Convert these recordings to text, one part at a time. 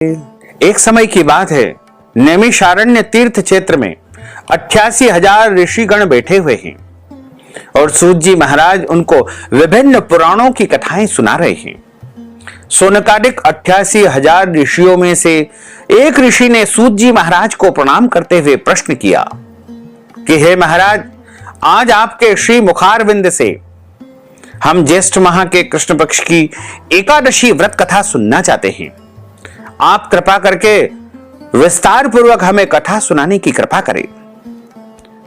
एक समय की बात है, नैमिषारण्य तीर्थ क्षेत्र में 88,000 ऋषिगण बैठे हुए हैं और सूत जी महाराज उनको विभिन्न पुराणों की कथाएं सुना रहे हैं। सोनकादिक 88,000 ऋषियों में से एक ऋषि ने सूत जी महाराज को प्रणाम करते हुए प्रश्न किया कि हे महाराज, आज आपके श्री मुखारविंद से हम ज्येष्ठ माह के कृष्ण पक्ष की एकादशी व्रत कथा सुनना चाहते हैं। आप कृपा करके विस्तार पूर्वक हमें कथा सुनाने की कृपा करें।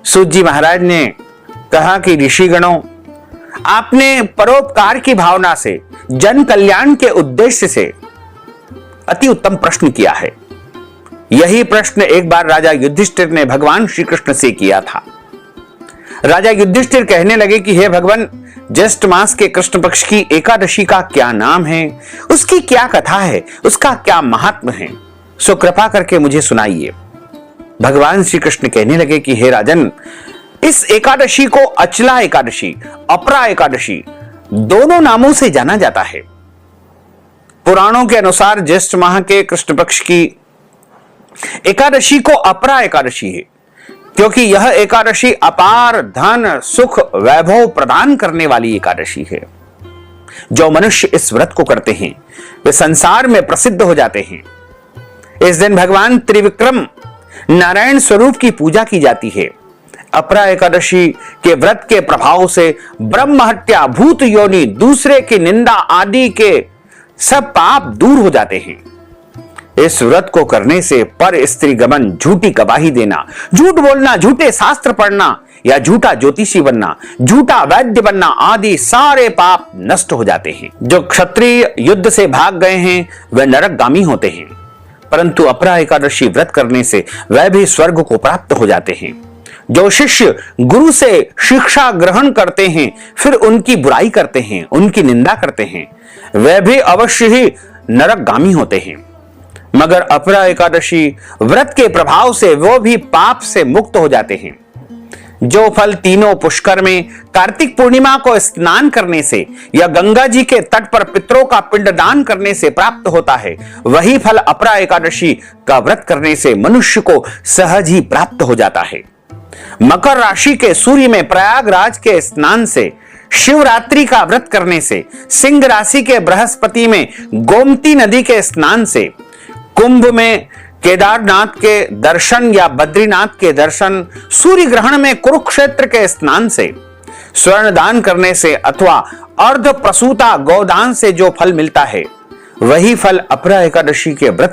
सूत जी महाराज ने कहा कि ऋषिगणों, आपने परोपकार की भावना से, जन कल्याण के उद्देश्य से अति उत्तम प्रश्न किया है। यही प्रश्न एक बार राजा युधिष्ठिर ने भगवान श्री कृष्ण से किया था। राजा युधिष्ठिर कहने लगे कि हे भगवान, ज्येष्ठ मास के कृष्ण पक्ष की एकादशी का क्या नाम है, उसकी क्या कथा है, उसका क्या महात्म है, सो कृपा करके मुझे सुनाइए। भगवान श्री कृष्ण कहने लगे कि हे राजन, इस एकादशी को अचला एकादशी, अपरा एकादशी दोनों नामों से जाना जाता है। पुराणों के अनुसार ज्येष्ठ माह के कृष्ण पक्ष की एकादशी को अपरा एकादशी है, क्योंकि यह एकादशी अपार धन, सुख, वैभव प्रदान करने वाली एकादशी है। जो मनुष्य इस व्रत को करते हैं वे संसार में प्रसिद्ध हो जाते हैं। इस दिन भगवान त्रिविक्रम नारायण स्वरूप की पूजा की जाती है। अपरा एकादशी के व्रत के प्रभाव से ब्रह्म हत्या, भूत योनि, दूसरे की निंदा आदि के सब पाप दूर हो जाते हैं। इस व्रत को करने से पर स्त्री गमन, झूठी गवाही देना, झूठ बोलना, झूठे शास्त्र पढ़ना या झूठा ज्योतिषी बनना, झूठा वैद्य बनना आदि सारे पाप नष्ट हो जाते हैं। जो क्षत्रिय युद्ध से भाग गए हैं वे नरकगामी होते हैं, परंतु अपरा एकादशी व्रत करने से वह भी स्वर्ग को प्राप्त हो जाते हैं। जो शिष्य गुरु से शिक्षा ग्रहण करते हैं फिर उनकी बुराई करते हैं, उनकी निंदा करते हैं, वे भी अवश्य ही नरकगामी होते हैं। मगर अपरा एकादशी व्रत के प्रभाव से वो भी पाप से मुक्त हो जाते हैं। जो फल तीनों पुष्कर में कार्तिक पूर्णिमा को स्नान करने से या गंगा जी के तट पर पितरों का पिंडदान करने से प्राप्त होता है, वही फल अपरा एकादशी का व्रत करने से मनुष्य को सहज ही प्राप्त हो जाता है। मकर राशि के सूर्य में प्रयागराज के स्नान से, शिवरात्रि का व्रत करने से, सिंह राशि के बृहस्पति में गोमती नदी के स्नान से, कुंभ में केदारनाथ के दर्शन या बद्रीनाथ के दर्शन, सूर्य ग्रहण में कुरुक्षेत्र के स्नान से, स्वर्ण दान करने से अथवा अर्ध प्रसूता गोदान से जो फल मिलता है, वही फल अपरा एकादशी के व्रत